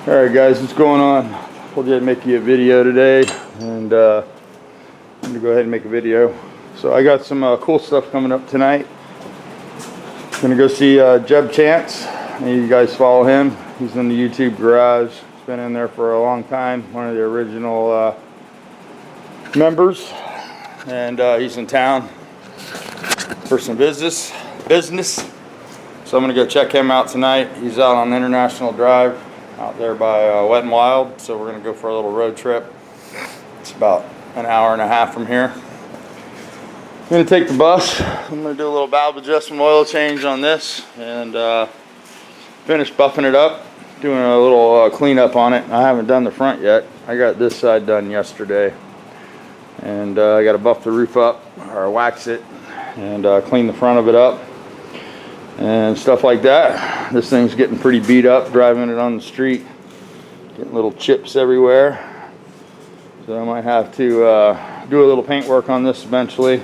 Alright guys, what's going on? We'll just make you a video today, and I'm going to go ahead and make a video. So I got some cool stuff coming up tonight. I'm going to go see Jeb Chance, and you guys follow him. He's in the YouTube garage. He's been in there for a long time, one of the original members, and he's in town for some business. So I'm going to go check him out tonight. He's out on International Drive out there by Wet and Wild, so we're going to go for a little road trip. It's about an hour and a half from here. I'm going to take the bus. I'm going to do a little valve adjustment oil change on this and finish buffing it up, doing a little cleanup on it. I haven't done the front yet. I got this side done yesterday, and I got to buff the roof up or wax it and clean the front of it up and stuff like that. This thing's getting pretty beat up driving it on the street, getting little chips everywhere, so I might have to do a little paint work on this eventually.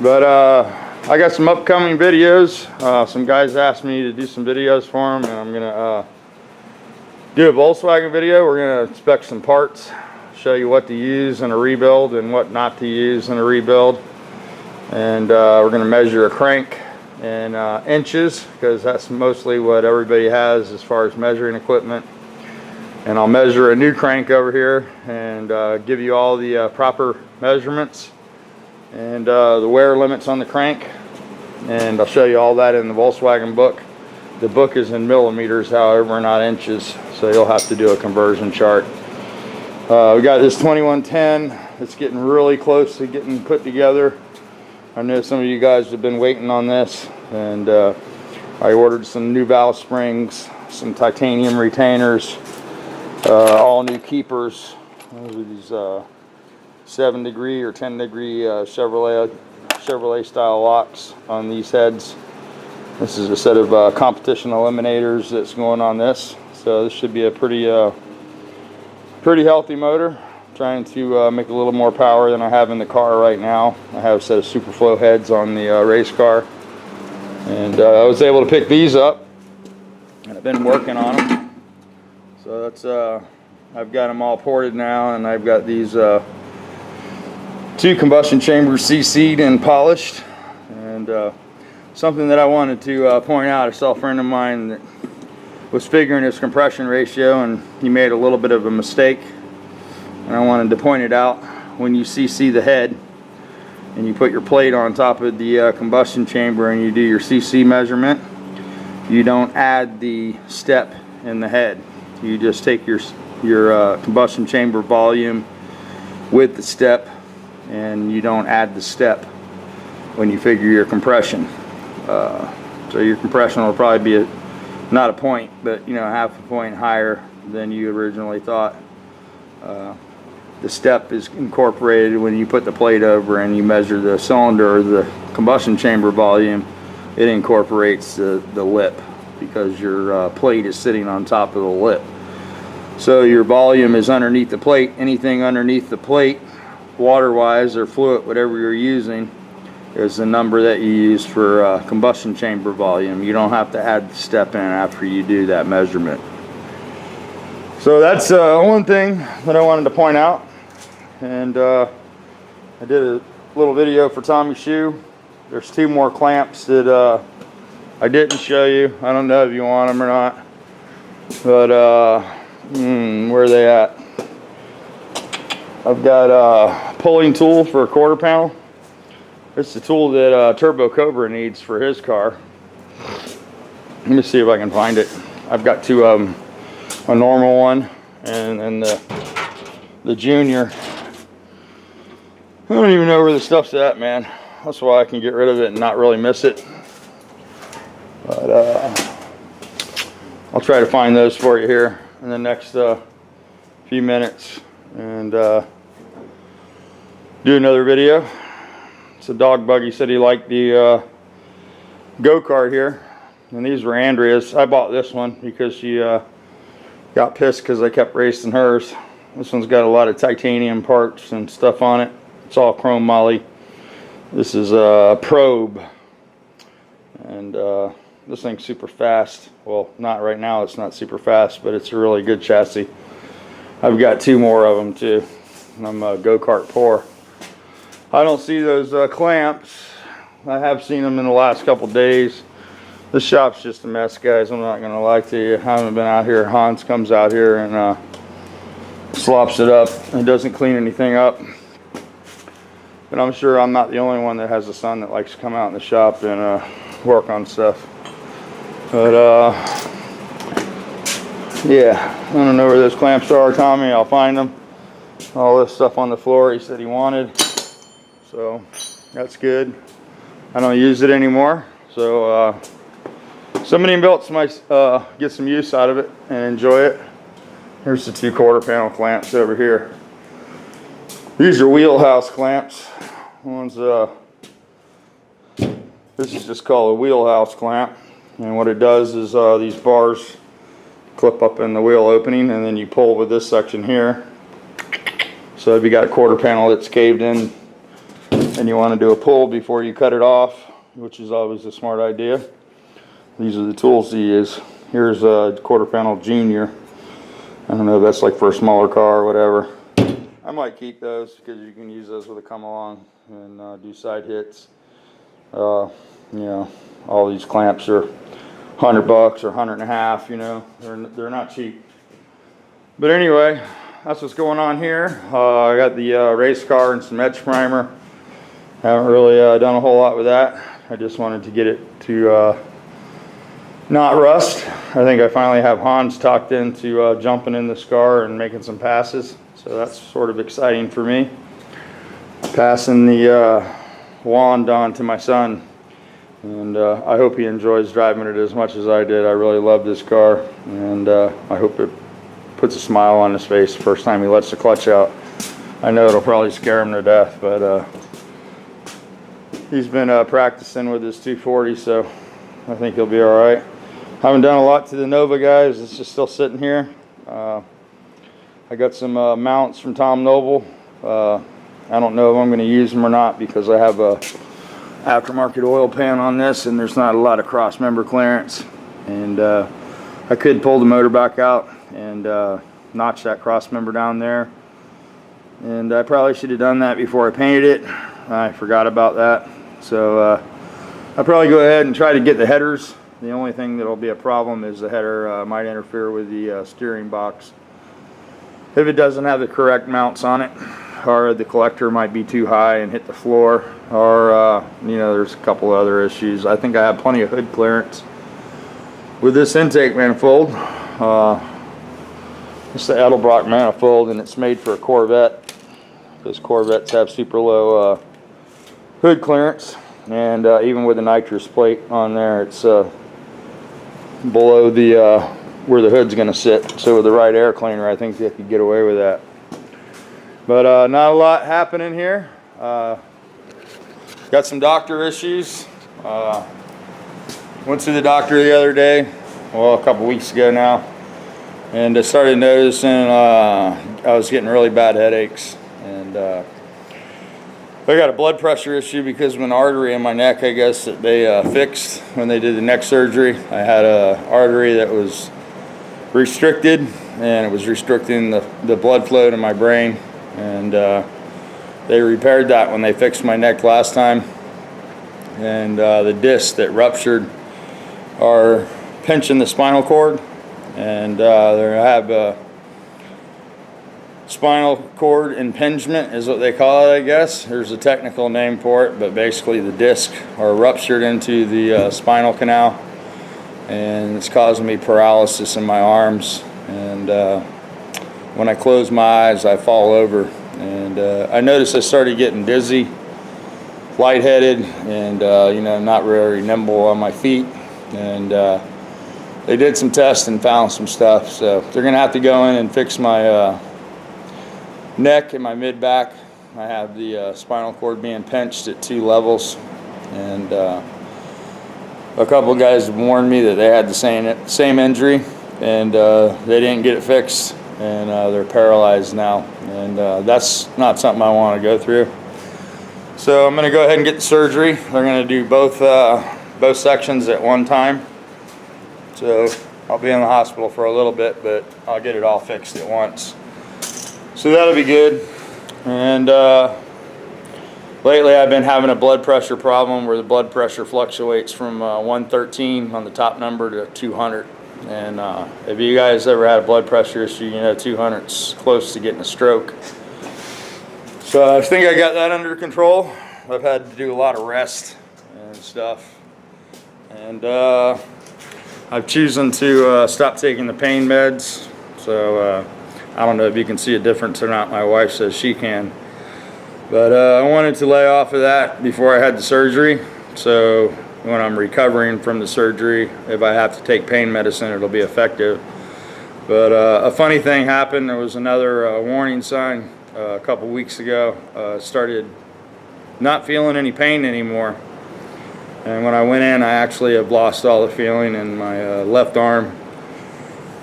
But I got some upcoming videos. Some guys asked me to do some videos for them, and I'm gonna do a Volkswagen video. We're gonna inspect some parts, show you what to use in a rebuild and what not to use in a rebuild, and we're gonna measure a crank in inches, because that's mostly what everybody has as far as measuring equipment. And I'll measure a new crank over here and give you all the proper measurements and the wear limits on the crank, and I'll show you all that in the Volkswagen book. The book is in millimeters, however, not inches, so you'll have to do a conversion chart. We got this 2110. It's getting really close to getting put together. I know some of you guys have been waiting on this, and I ordered some new valve springs, some titanium retainers, all new keepers. Those are these 7-degree or 10-degree Chevrolet style locks on these heads. This is a set of competition eliminators that's going on this, so this should be a pretty healthy motor. Trying to make a little more power than I have in the car right now. I have a set of Superflow heads on the race car, and I was able to pick these up, and I've been working on them. So that's I've got them all ported now, and I've got these 2 combustion chambers CC'd and polished. And something that I wanted to point out, I saw a friend of mine that was figuring his compression ratio, and he made a little bit of a mistake. And I wanted to point it out. When you CC the head and you put your plate on top of the combustion chamber and you do your CC measurement, you don't add the step in the head. You just take your combustion chamber volume with the step, and you don't add the step when you figure your compression. So your compression will probably be not a point, but half a point higher than you originally thought. The step is incorporated when you put the plate over and you measure the cylinder or the combustion chamber volume. It incorporates the lip, because your plate is sitting on top of the lip. So your volume is underneath the plate. Anything underneath the plate, water-wise or fluid, whatever you're using, is the number that you use for combustion chamber volume. You don't have to add the step in after you do that measurement. So that's one thing that I wanted to point out. And I did a little video for Tommy Shoe. There's 2 more clamps that I didn't show you. I don't know if you want them or not, but where are they at? I've got a pulling tool for a quarter panel. It's the tool that Turbo Cobra needs for his car. Let me see if I can find it. I've got 2 of them. A normal one and the junior. I don't even know where the stuff's at, man. That's why I can get rid of it and not really miss it. But I'll try to find those for you here in the next few minutes and do another video. It's a dog bug. He said he liked the go-kart here, and these were Andrea's. I bought this one because she got pissed because I kept racing hers. This one's got a lot of titanium parts and stuff on it. It's all chrome moly. This is a probe, and This thing's super fast. Well, not right now, it's not super fast, but it's a really good chassis. I've got 2 more of them too. I'm a go-kart poor. I don't see those clamps. I have seen them in the last couple days. This shop's just a mess, guys. I'm not gonna lie to you. I haven't been out here. Hans comes out here and slops it up and doesn't clean anything up. But I'm sure I'm not the only one that has a son that likes to come out in the shop and work on stuff. But yeah, I don't know where those clamps are, Tommy. I'll find them. All this stuff on the floor he said he wanted, so that's good. I don't use it anymore, so somebody in belts might get some use out of it and enjoy it. Here's the 2 quarter panel clamps over here. These are wheelhouse clamps. One's this is just called a wheelhouse clamp, and what it does is these bars clip up in the wheel opening, and then you pull with this section here. So if you got a quarter panel that's caved in and you want to do a pull before you cut it off, which is always a smart idea, these are the tools to use. Here's a quarter panel junior. I don't know if that's like for a smaller car or whatever. I might keep those because you can use those with a come along and do side hits. You know, all these clamps are $100 or $100.50. You know, they're not cheap. But anyway, that's what's going on here. I got the race car and some edge primer. Haven't really done a whole lot with that. I just wanted to get it to not rust. I think I finally have Hans talked into jumping in this car and making some passes. So that's sort of exciting for me. Passing the wand on to my son. And I hope he enjoys driving it as much as I did. I really love this car. And I hope it puts a smile on his face the first time he lets the clutch out. I know it'll probably scare him to death, but he's been practicing with his 240, so I think he'll be all right. Haven't done a lot to the Nova, guys. It's just still sitting here. I got some mounts from Tom Noble. I don't know if I'm going to use them or not because I have a aftermarket oil pan on this, and there's not a lot of cross member clearance. And I could pull the motor back out and notch that cross member down there. And I probably should have done that before I painted it. I forgot about that. So I'll probably go ahead and try to get the headers. The only thing that'll be a problem is the header might interfere with the steering box if it doesn't have the correct mounts on it, or the collector might be too high and hit the floor, or you know, there's a couple other issues. I think I have plenty of hood clearance with this intake manifold. It's the Edelbrock manifold, and it's made for a Corvette because Corvettes have super low hood clearance, and even with the nitrous plate on there, it's below the where the hood's going to sit. So with the right air cleaner, I think they could get away with that. But not a lot happening here. Got some doctor issues. Went to the doctor the other day, well, a couple weeks ago now, and I started noticing I was getting really bad headaches, and I got a blood pressure issue because of an artery in my neck, I guess, that they fixed when they did the neck surgery. I had an artery that was restricted, and it was restricting the blood flow to my brain, and they repaired that when they fixed my neck last time. And the discs that ruptured are pinching the spinal cord, and they have a spinal cord impingement is what they call it, I guess. There's a technical name for it, but basically the discs are ruptured into the spinal canal, and it's causing me paralysis in my arms. And when I close my eyes, I fall over, and I noticed I started getting dizzy, lightheaded, and you know, not very nimble on my feet. And they did some tests and found some stuff, so they're gonna have to go in and fix my neck and my mid back. I have the spinal cord being pinched at 2 levels, and a couple of guys warned me that they had the same injury, and they didn't get it fixed, and they're paralyzed now, and that's not something I want to go through. So I'm going to go ahead and get the surgery. They're going to do both sections at one time, So I'll be in the hospital for a little bit, but I'll get it all fixed at once. So that'll be good. And lately I've been having a blood pressure problem where the blood pressure fluctuates from 113 on the top number to 200. And if you guys ever had a blood pressure issue, you know 200's close to getting a stroke. So I think I got that under control. I've had to do a lot of rest and stuff. And I've chosen to stop taking the pain meds. So I don't know if you can see a difference or not. My wife says she can. But I wanted to lay off of that before I had the surgery. So when I'm recovering from the surgery, if I have to take pain medicine, it'll be effective. But a funny thing happened. There was another warning sign a couple weeks ago. Started not feeling any pain anymore. And when I went in, I actually have lost all the feeling in my left arm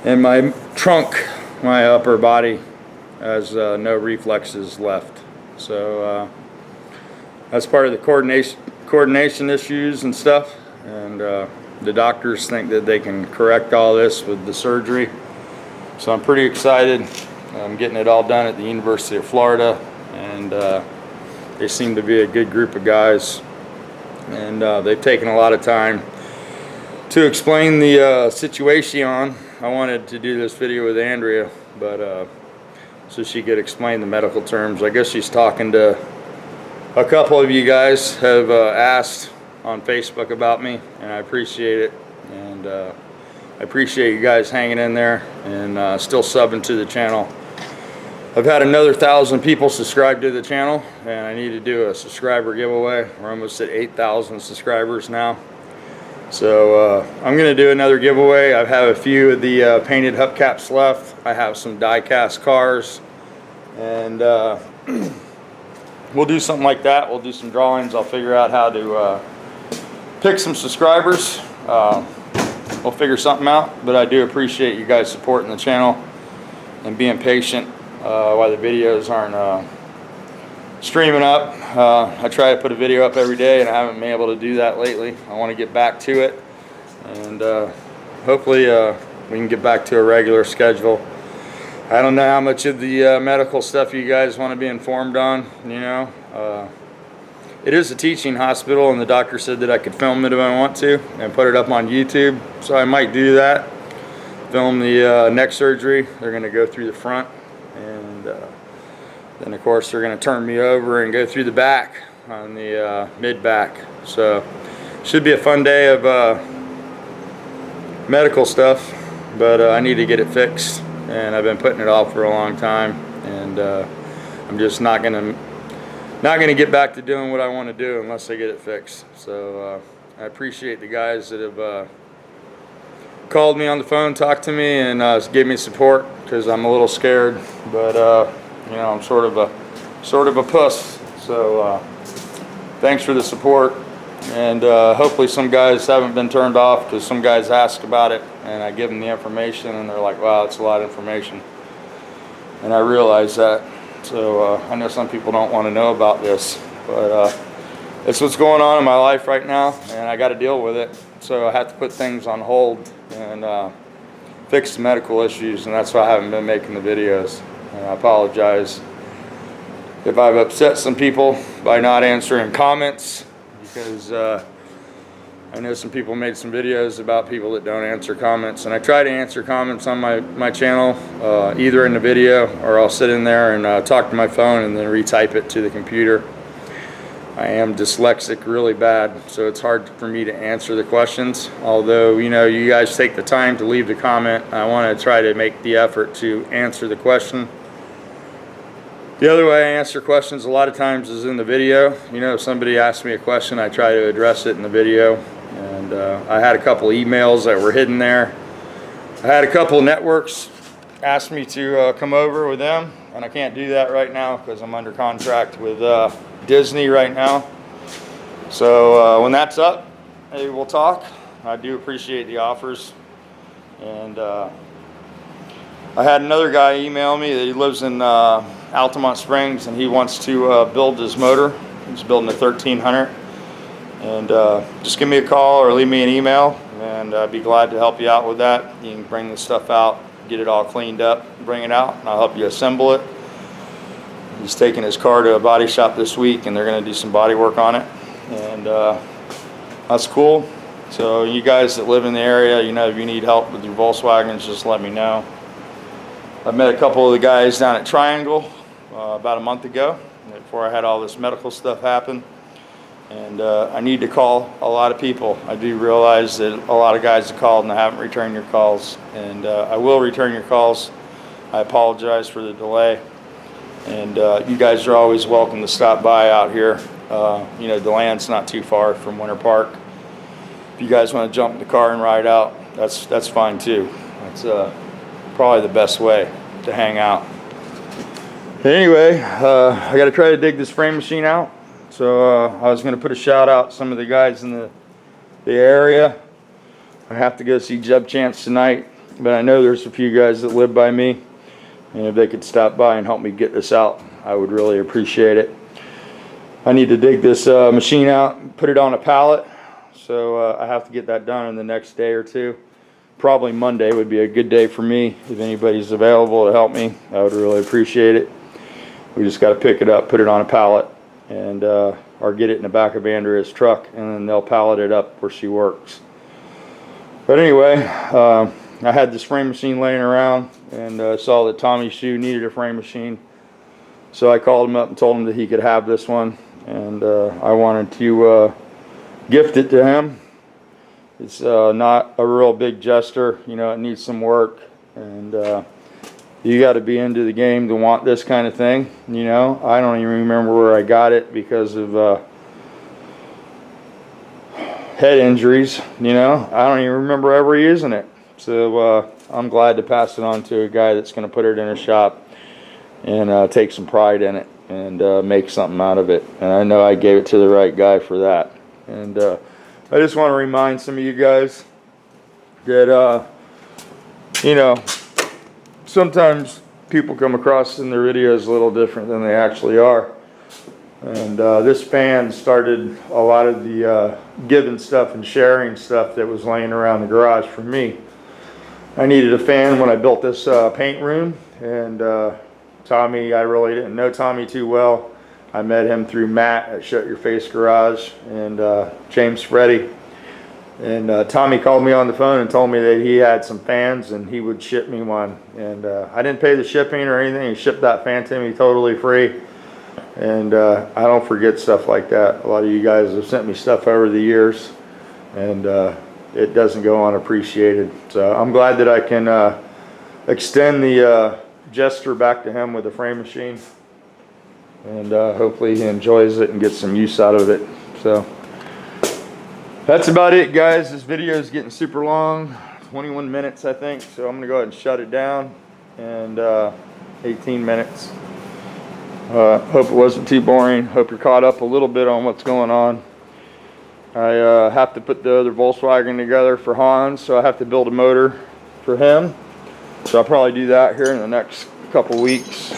and my trunk, my upper body has no reflexes left. So that's part of the coordination issues and stuff. And the doctors think that they can correct all this with the surgery. So I'm pretty excited. I'm getting it all done at the University of Florida. And they seem to be a good group of guys. And they've taken a lot of time to explain the situation. I wanted to do this video with Andrea, but so she could explain the medical terms. I guess she's talking to a couple of you guys have asked on Facebook about me, and I appreciate it. And I appreciate you guys hanging in there and still subbing to the channel. I've had another 1,000 people subscribe to the channel, and I need to do a subscriber giveaway. We're almost at 8,000 subscribers now. So I'm going to do another giveaway. I have a few of the painted hubcaps left. I have some die-cast cars, and we'll do something like that. We'll do some drawings. I'll figure out how to pick some subscribers. We'll figure something out, but I do appreciate you guys supporting the channel and being patient while the videos aren't streaming up. I try to put a video up every day, and I haven't been able to do that lately. I want to get back to it, and hopefully we can get back to a regular schedule. I don't know how much of the medical stuff you guys want to be informed on. You know, it is a teaching hospital, and the doctor said that I could film it if I want to and put it up on YouTube, so I might do that. Film the neck surgery. They're going to go through the front, and then of course they're going to turn me over and go through the back on the mid-back. So should be a fun day of medical stuff, but I need to get it fixed, and I've been putting it off for a long time, and I'm just not going to get back to doing what I want to do unless I get it fixed. So I appreciate the guys that have called me on the phone, talked to me, and gave me support, because I'm a little scared, but you know, I'm sort of a puss. So thanks for the support, and hopefully some guys haven't been turned off, because some guys ask about it and I give them the information and they're like, wow, it's a lot of information, and I realize that. So I know some people don't want to know about this, but it's what's going on in my life right now, and I got to deal with it. So I have to put things on hold and fix the medical issues, and that's why I haven't been making the videos. And I apologize if I've upset some people by not answering comments, because I know some people made some videos about people that don't answer comments, and I try to answer comments on my channel, either in the video, or I'll sit in there and talk to my phone and then retype it to the computer. I am dyslexic really bad, so it's hard for me to answer the questions. Although, you know, you guys take the time to leave the comment, I want to try to make the effort to answer the question. The other way I answer questions a lot of times is in the video. You know, if somebody asks me a question, I try to address it in the video. And I had a couple emails that were hidden there. I had a couple of networks ask me to come over with them, and I can't do that right now because I'm under contract with Disney right now. So when that's up, maybe we'll talk. I do appreciate the offers. And I had another guy email me that he lives in Altamont Springs, and he wants to build his motor. He's building a 1300. And just give me a call or leave me an email, and I'd be glad to help you out with that. You can bring the stuff out, get it all cleaned up, bring it out, and I'll help you assemble it. He's taking his car to a body shop this week, and they're going to do some body work on it, and that's cool. So you guys that live in the area, you know, if you need help with your Volkswagens, just let me know. I met a couple of the guys down at Triangle about a month ago, before I had all this medical stuff happen. And I need to call a lot of people. I do realize that a lot of guys have called and I haven't returned your calls. And I will return your calls. I apologize for the delay. And you guys are always welcome to stop by out here. You know, DeLand's not too far from Winter Park. If you guys want to jump in the car and ride out, that's fine too. That's probably the best way to hang out. Anyway, I got to try to dig this frame machine out. So I was going to put a shout out to some of the guys in the area. I have to go see Jeb Chance tonight, but I know there's a few guys that live by me, and if they could stop by and help me get this out, I would really appreciate it. I need to dig this machine out and put it on a pallet. So I have to get that done in the next day or two. Probably Monday would be a good day for me. If anybody's available to help me, I would really appreciate it. We just got to pick it up, put it on a pallet, and or get it in the back of Andrea's truck, and then they'll pallet it up where she works. But anyway, I had this frame machine laying around, and saw that Tommy Shoe needed a frame machine. So I called him up and told him that he could have this one, and I wanted to gift it to him. It's not a real big gesture, you know, it needs some work, and you got to be into the game to want this kind of thing, you know. I don't even remember where I got it because of head injuries, you know. I don't even remember ever using it. So I'm glad to pass it on to a guy that's going to put it in a shop and take some pride in it and make something out of it. And I know I gave it to the right guy for that. And I just want to remind some of you guys that, you know, sometimes people come across in their videos a little different than they actually are. And this fan started a lot of the giving stuff and sharing stuff that was laying around the garage for me. I needed a fan when I built this paint room, and Tommy, I really didn't know Tommy too well. I met him through Matt at Shut Your Face Garage and James Freddy. And Tommy called me on the phone and told me that he had some fans and he would ship me one. And I didn't pay the shipping or anything. He shipped that fan to me totally free. And I don't forget stuff like that. A lot of you guys have sent me stuff over the years, and it doesn't go unappreciated. So I'm glad that I can extend the gesture back to him with the frame machine. And hopefully he enjoys it and gets some use out of it. So that's about it, guys. This video is getting super long, 21 minutes I think, so I'm gonna go ahead and shut it down. And 18 minutes. Hope it wasn't too boring. Hope you're caught up a little bit on what's going on. I have to put the other Volkswagen together for Hans, so I have to build a motor for him. So I'll probably do that here in the next couple weeks.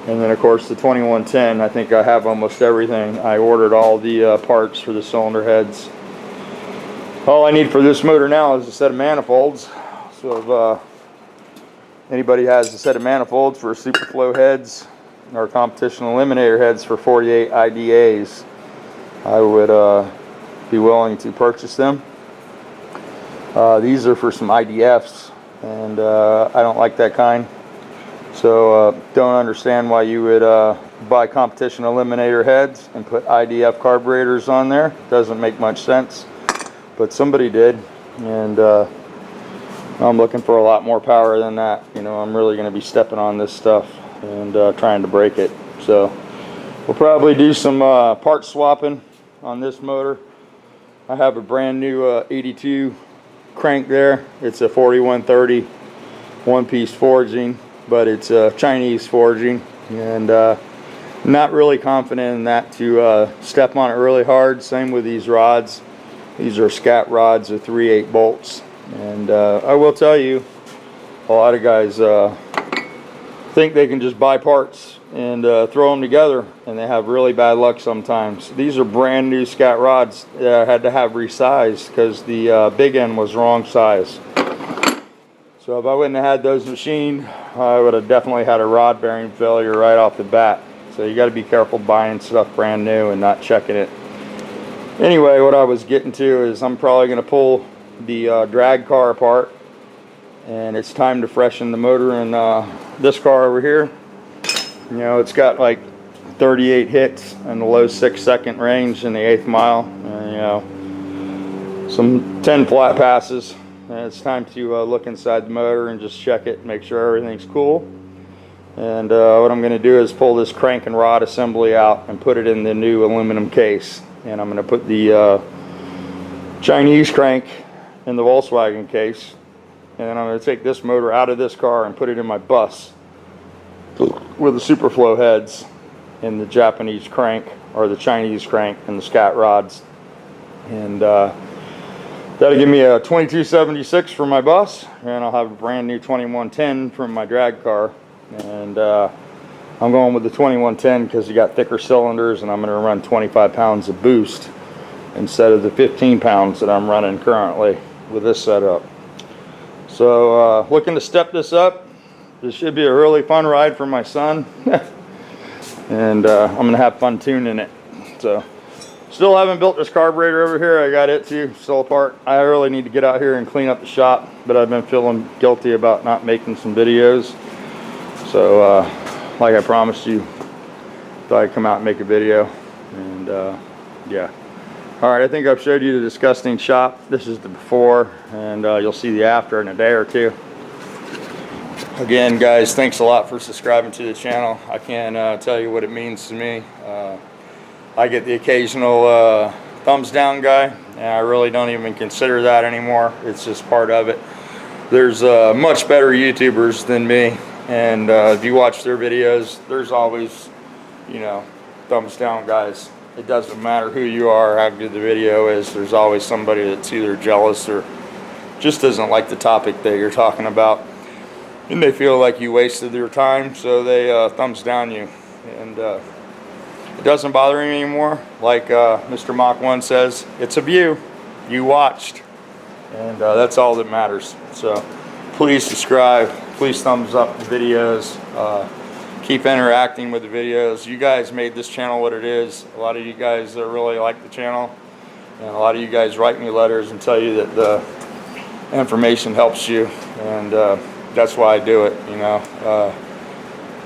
And then of course the 2110, I think I have almost everything. I ordered all the parts for the cylinder heads. All I need for this motor now is a set of manifolds. So if anybody has a set of manifolds for Superflow heads or competition eliminator heads for 48 IDAs, I would be willing to purchase them. These are for some IDFs, and I don't like that kind. So don't understand why you would buy competition eliminator heads and put IDF carburetors on there. Doesn't make much sense, but somebody did, and I'm looking for a lot more power than that. You know, I'm really going to be stepping on this stuff and trying to break it. So we'll probably do some part swapping on this motor. I have a brand new 82 crank there. It's a 4130 one-piece forging, but it's a Chinese forging, and not really confident in that to step on it really hard. Same with these rods. These are scat rods with 3/8 bolts, and I will tell you, a lot of guys think they can just buy parts and throw them together, and they have really bad luck sometimes. These are brand new scat rods that I had to have resized because the big end was wrong size. So if I wouldn't have had those machined, I would have definitely had a rod bearing failure right off the bat. So you got to be careful buying stuff brand new and not checking it. Anyway, what I was getting to is I'm probably going to pull the drag car apart, and it's time to freshen the motor in this car over here. You know, it's got like 38 hits in the low 6-second range in the 8th mile, and, you know, some 10 flat passes. And it's time to look inside the motor and just check it, make sure everything's cool. And what I'm going to do is pull this crank and rod assembly out and put it in the new aluminum case. And I'm going to put the Chinese crank in the Volkswagen case. And then I'm going to take this motor out of this car and put it in my bus with the Superflow heads and the Japanese crank, or the Chinese crank, and the scat rods. And that'll give me a 2276 for my bus, and I'll have a brand new 2110 from my drag car. And I'm going with the 2110 because you got thicker cylinders, and I'm going to run 25 pounds of boost instead of the 15 pounds that I'm running currently with this setup. So looking to step this up. This should be a really fun ride for my son. And I'm going to have fun tuning it. So still haven't built this carburetor over here. I got it too, still apart. I really need to get out here and clean up the shop, but I've been feeling guilty about not making some videos. So like I promised you, thought I'd come out and make a video. And yeah. Alright, I think I've showed you the disgusting shop. This is the before, and you'll see the after in a day or two. Again, guys, thanks a lot for subscribing to the channel. I can't tell you what it means to me. I get the occasional thumbs down guy, and I really don't even consider that anymore. It's just part of it. There's much better YouTubers than me, and if you watch their videos, there's always, you know, thumbs down guys. It doesn't matter who you are, how good the video is, there's always somebody that's either jealous or just doesn't like the topic that you're talking about. And they feel like you wasted their time, so they thumbs down you. And it doesn't bother me anymore. Like Mr. Mach 1 says, it's a view. You watched. And that's all that matters. So please subscribe. Please thumbs up the videos. Keep interacting with the videos. You guys made this channel what it is. A lot of you guys really like the channel. And a lot of you guys write me letters and tell you that the information helps you. And that's why I do it, you know.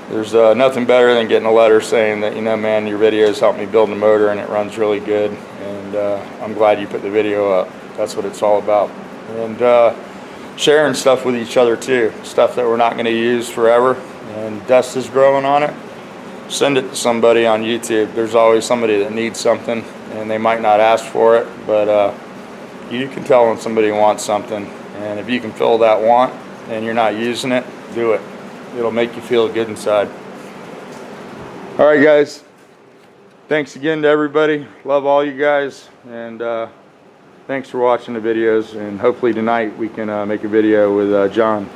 There's nothing better than getting a letter saying that, you know, man, your videos helped me build a motor and it runs really good, and I'm glad you put the video up. That's what it's all about. And sharing stuff with each other too, stuff that we're not going to use forever and dust is growing on it. Send it to somebody on YouTube. There's always somebody that needs something, and they might not ask for it, but you can tell when somebody wants something, and if you can fill that want and you're not using it, do it. It'll make you feel good inside. Alright guys, thanks again to everybody. Love all you guys, and thanks for watching the videos, and hopefully tonight we can make a video with John.